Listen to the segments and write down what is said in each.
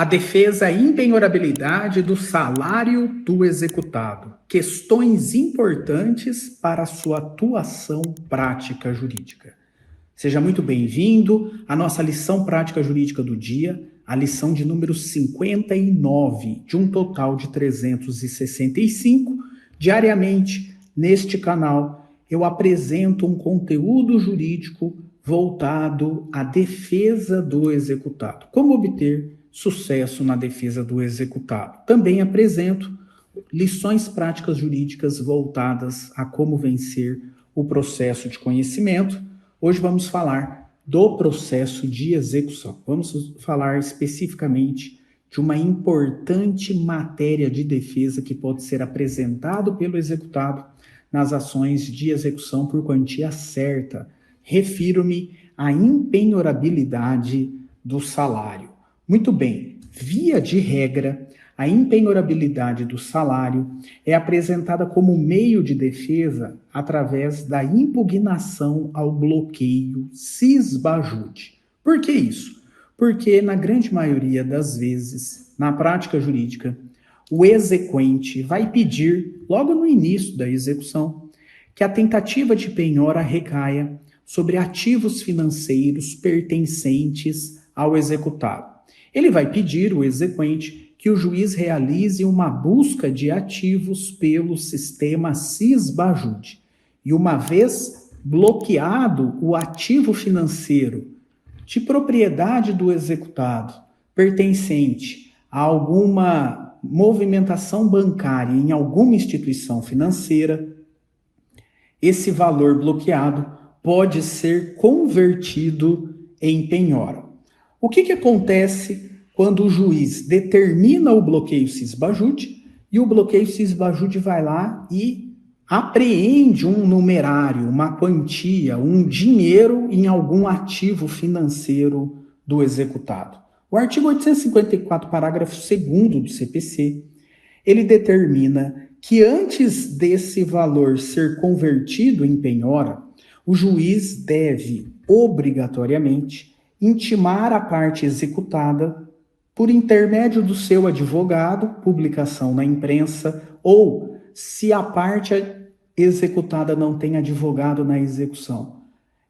A defesa e impenhorabilidade do salário do executado. Questões importantes para a sua atuação prática jurídica. Seja muito bem-vindo à nossa lição prática jurídica do dia, a lição de número 59, de um total de 365. Diariamente, neste canal, eu apresento um conteúdo jurídico voltado à defesa do executado. Como obter sucesso na defesa do executado. Também apresento lições práticas jurídicas voltadas a como vencer o processo de conhecimento. Hoje vamos falar do processo de execução. Vamos falar especificamente de uma importante matéria de defesa que pode ser apresentado pelo executado nas ações de execução por quantia certa. Refiro-me à impenhorabilidade do salário. Muito bem, via de regra, a impenhorabilidade do salário é apresentada como meio de defesa através da impugnação ao bloqueio cisbajude. Por que isso? Porque, na grande maioria das vezes, na prática jurídica, o exequente vai pedir, logo no início da execução, que a tentativa de penhora recaia sobre ativos financeiros pertencentes ao executado. Ele vai pedir, o exequente, que o juiz realize uma busca de ativos pelo sistema cisbajude. E uma vez bloqueado o ativo financeiro de propriedade do executado, pertencente a alguma movimentação bancária em alguma instituição financeira, esse valor bloqueado pode ser convertido em penhora. O que acontece quando o juiz determina o bloqueio cisbajude e o bloqueio cisbajude vai lá e apreende um numerário, uma quantia, um dinheiro em algum ativo financeiro do executado? O artigo 854, parágrafo 2º do CPC, ele determina que antes desse valor ser convertido em penhora, o juiz deve, obrigatoriamente, intimar a parte executada por intermédio do seu advogado, publicação na imprensa, ou se a parte executada não tem advogado na execução,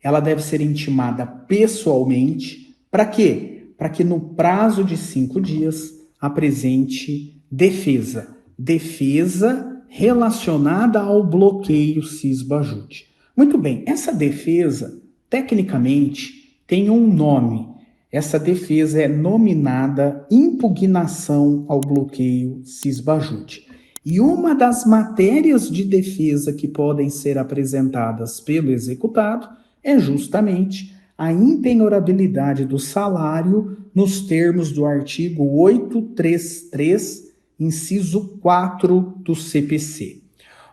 ela deve ser intimada pessoalmente. Para quê? Para que no prazo de 5 dias apresente defesa. Defesa relacionada ao bloqueio cisbajude. Muito bem, essa defesa, tecnicamente, tem um nome. Essa defesa é nominada impugnação ao bloqueio cisbajude. E uma das matérias de defesa que podem ser apresentadas pelo executado é justamente a impenhorabilidade do salário nos termos do artigo 833, inciso 4 do CPC.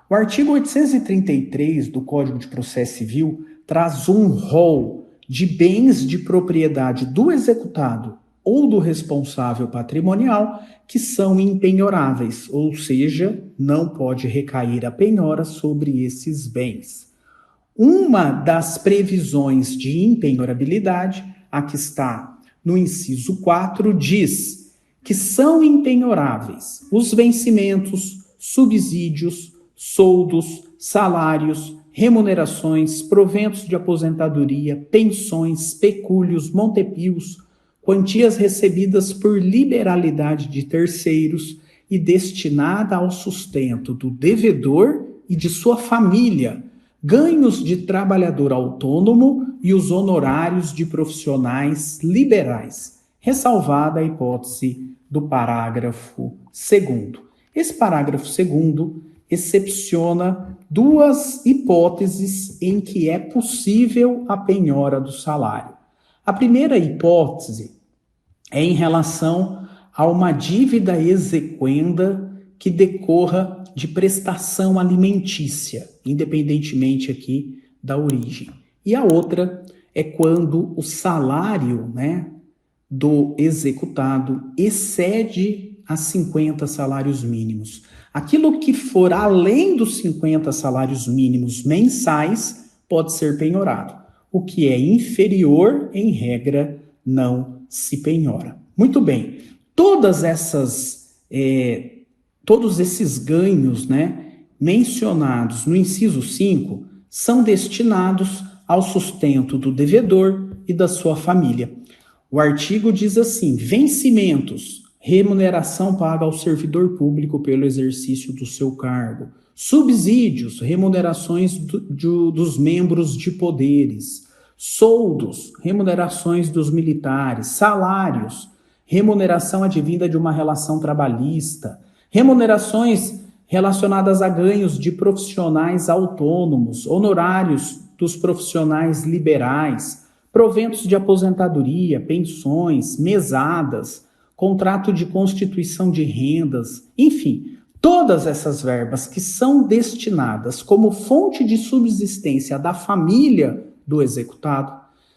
O artigo 833 do Código de Processo Civil traz um rol de bens de propriedade do executado ou do responsável patrimonial que são impenhoráveis, ou seja, não pode recair a penhora sobre esses bens. Uma das previsões de impenhorabilidade, a que está no inciso 4, diz que são impenhoráveis os vencimentos, subsídios, soldos, salários, remunerações, proventos de aposentadoria, pensões, pecúlios, montepios, quantias recebidas por liberalidade de terceiros e destinada ao sustento do devedor e de sua família, ganhos de trabalhador autônomo e os honorários de profissionais liberais, ressalvada a hipótese do parágrafo 2º. Esse parágrafo 2º excepciona duas hipóteses em que é possível a penhora do salário. A primeira hipótese é em relação a uma dívida exequenda que decorra de prestação alimentícia, independentemente aqui da origem. E a outra é quando o salário, do executado excede a 50 salários mínimos. Aquilo que for além dos 50 salários mínimos mensais pode ser penhorado. O que é inferior, em regra, não se penhora. Muito bem. Todas essas, todos esses ganhos, né, mencionados no inciso 5 são destinados ao sustento do devedor e da sua família. O artigo diz assim: vencimentos, remuneração paga ao servidor público pelo exercício do seu cargo. Subsídios, remunerações dos membros de poderes. Soldos, remunerações dos militares. Salários, remuneração advinda de uma relação trabalhista. Remunerações relacionadas a ganhos de profissionais autônomos, honorários dos profissionais liberais, proventos de aposentadoria, pensões, mesadas, contrato de constituição de rendas, enfim, todas essas verbas que são destinadas como fonte de subsistência da família do executado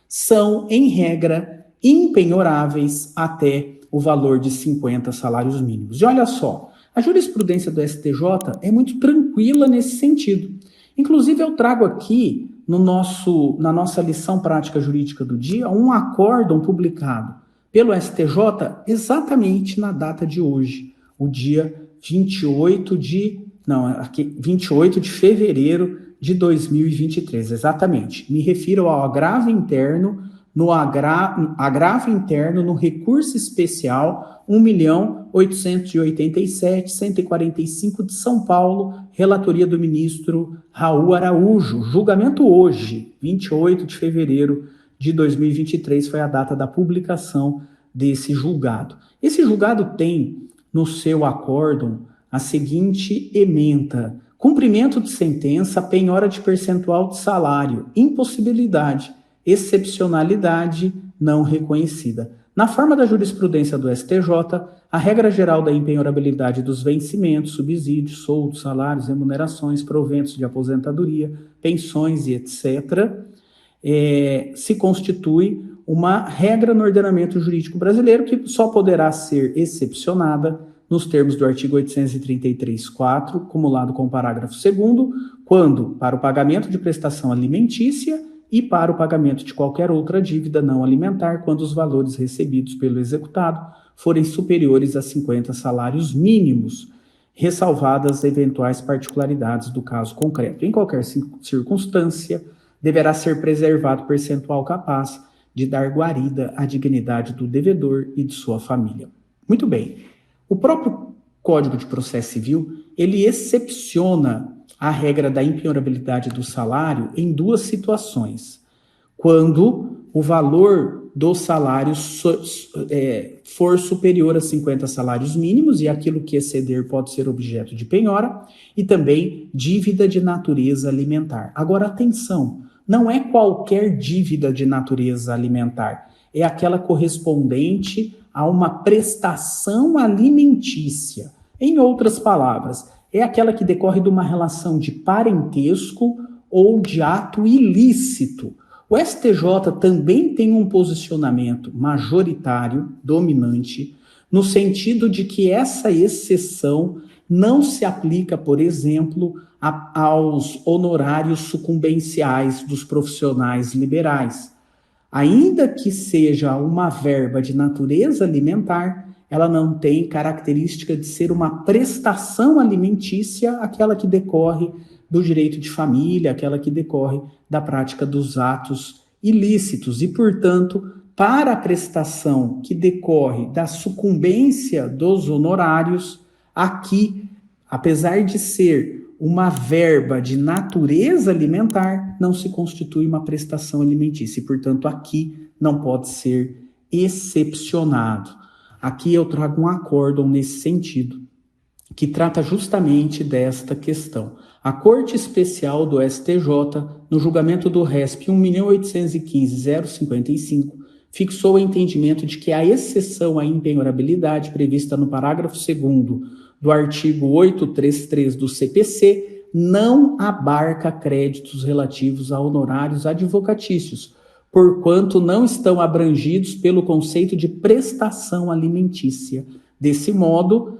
são, em regra, impenhoráveis até o valor de 50 salários mínimos. E olha só, a jurisprudência do STJ é muito tranquila nesse sentido. Inclusive, eu trago aqui na nossa lição prática jurídica do dia um acórdão publicado pelo STJ exatamente na data de hoje, o dia 28 de fevereiro de 2023, exatamente. Me refiro ao agravo interno, agravo interno no recurso especial 1.887.145 de São Paulo, relatoria do ministro Raul Araújo. Julgamento hoje, 28 de fevereiro de 2023, foi a data da publicação desse julgado. Esse julgado tem no seu acórdão a seguinte ementa: cumprimento de sentença, penhora de percentual de salário, impossibilidade, excepcionalidade não reconhecida. Na forma da jurisprudência do STJ, a regra geral da impenhorabilidade dos vencimentos, subsídios, soldos, salários, remunerações, proventos de aposentadoria, pensões e etc., se constitui uma regra no ordenamento jurídico brasileiro que só poderá ser excepcionada nos termos do artigo 833-4, cumulado com o parágrafo 2º, quando, para o pagamento de prestação alimentícia e para o pagamento de qualquer outra dívida não alimentar, quando os valores recebidos pelo executado forem superiores a 50 salários mínimos, ressalvadas eventuais particularidades do caso concreto. Em qualquer circunstância, deverá ser preservado percentual capaz de dar guarida à dignidade do devedor e de sua família. Muito bem. O próprio Código de Processo Civil, ele excepciona a regra da impenhorabilidade do salário em duas situações. Quando o valor do salário for superior a 50 salários mínimos e aquilo que exceder pode ser objeto de penhora, e também dívida de natureza alimentar. Agora, atenção, não é qualquer dívida de natureza alimentar, é aquela correspondente a uma prestação alimentícia. Em outras palavras, é aquela que decorre de uma relação de parentesco ou de ato ilícito. O STJ também tem um posicionamento majoritário, dominante, no sentido de que essa exceção não se aplica, por exemplo, aos honorários sucumbenciais dos profissionais liberais. Ainda que seja uma verba de natureza alimentar, ela não tem característica de ser uma prestação alimentícia, aquela que decorre do direito de família, aquela que decorre da prática dos atos ilícitos. E, portanto, para a prestação que decorre da sucumbência dos honorários, aqui, apesar de ser uma verba de natureza alimentar, não se constitui uma prestação alimentícia e, portanto, aqui não pode ser excepcionado. Aqui eu trago um acórdão nesse sentido, que trata justamente desta questão. A Corte Especial do STJ, no julgamento do RESP 1.815.055, fixou o entendimento de que a exceção à impenhorabilidade prevista no parágrafo 2º do artigo 833 do CPC não abarca créditos relativos a honorários advocatícios, porquanto não estão abrangidos pelo conceito de prestação alimentícia. Desse modo,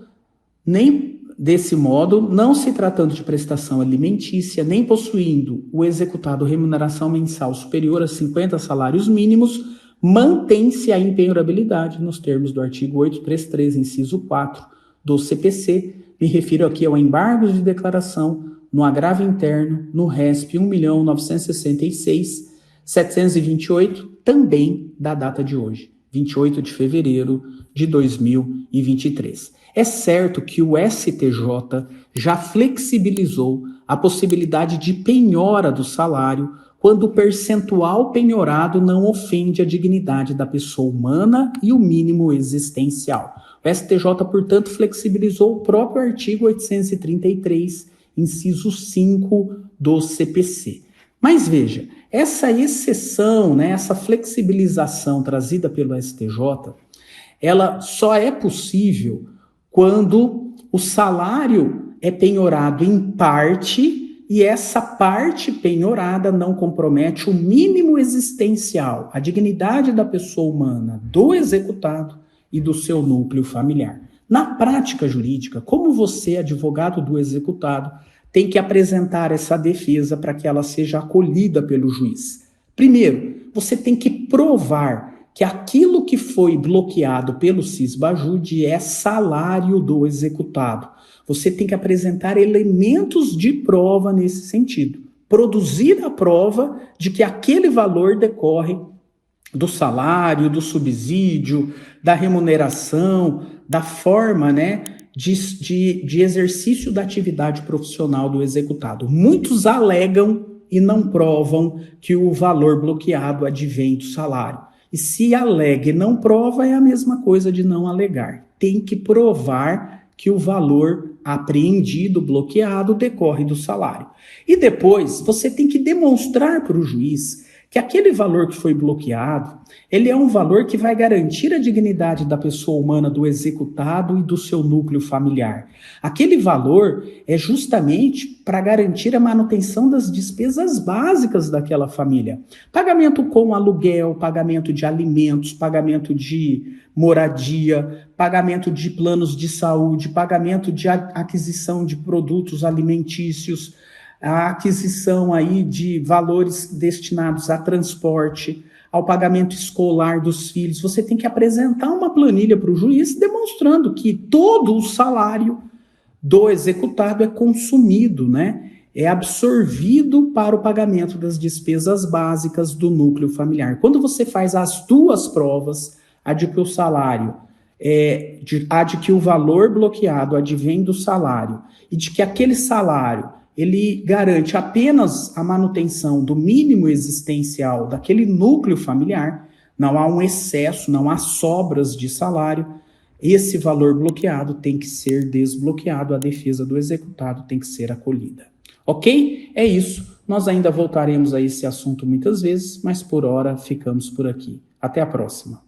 não se tratando de prestação alimentícia, nem possuindo o executado remuneração mensal superior a 50 salários mínimos, mantém-se a impenhorabilidade nos termos do artigo 833, inciso 4 do CPC. Me refiro aqui ao embargo de declaração no agravo interno, no RESP 1.966.728, também da data de hoje, 28 de fevereiro de 2023. É certo que o STJ já flexibilizou a possibilidade de penhora do salário quando o percentual penhorado não ofende a dignidade da pessoa humana e o mínimo existencial. O STJ, portanto, flexibilizou o próprio artigo 833, inciso 5 do CPC. Mas veja, essa exceção, né, essa flexibilização trazida pelo STJ, ela só é possível quando o salário é penhorado em parte e essa parte penhorada não compromete o mínimo existencial, a dignidade da pessoa humana, do executado e do seu núcleo familiar. Na prática jurídica, como você, advogado do executado, tem que apresentar essa defesa para que ela seja acolhida pelo juiz? Primeiro, você tem que provar que aquilo que foi bloqueado pelo Cisbajude é salário do executado. Você tem que apresentar elementos de prova nesse sentido. Produzir a prova de que aquele valor decorre do salário, do subsídio, da remuneração, da forma, né, de exercício da atividade profissional do executado. Muitos alegam e não provam que o valor bloqueado advém do salário. E se alega e não prova, é a mesma coisa de não alegar. Tem que provar que o valor apreendido, bloqueado, decorre do salário. E depois, você tem que demonstrar para o juiz que aquele valor que foi bloqueado, ele é um valor que vai garantir a dignidade da pessoa humana, do executado e do seu núcleo familiar. Aquele valor é justamente para garantir a manutenção das despesas básicas daquela família. Pagamento com aluguel, pagamento de alimentos, pagamento de moradia, pagamento de planos de saúde, pagamento de aquisição de produtos alimentícios, a aquisição aí de valores destinados a transporte, ao pagamento escolar dos filhos. Você tem que apresentar uma planilha para o juiz demonstrando que todo o salário do executado é consumido, né? É absorvido para o pagamento das despesas básicas do núcleo familiar. Quando você faz as duas provas, a de que o salário a de que o valor bloqueado advém do salário e de que aquele salário ele garante apenas a manutenção do mínimo existencial daquele núcleo familiar, não há um excesso, não há sobras de salário, esse valor bloqueado tem que ser desbloqueado, a defesa do executado tem que ser acolhida. Ok? É isso. Nós ainda voltaremos a esse assunto muitas vezes, mas por hora ficamos por aqui. Até a próxima.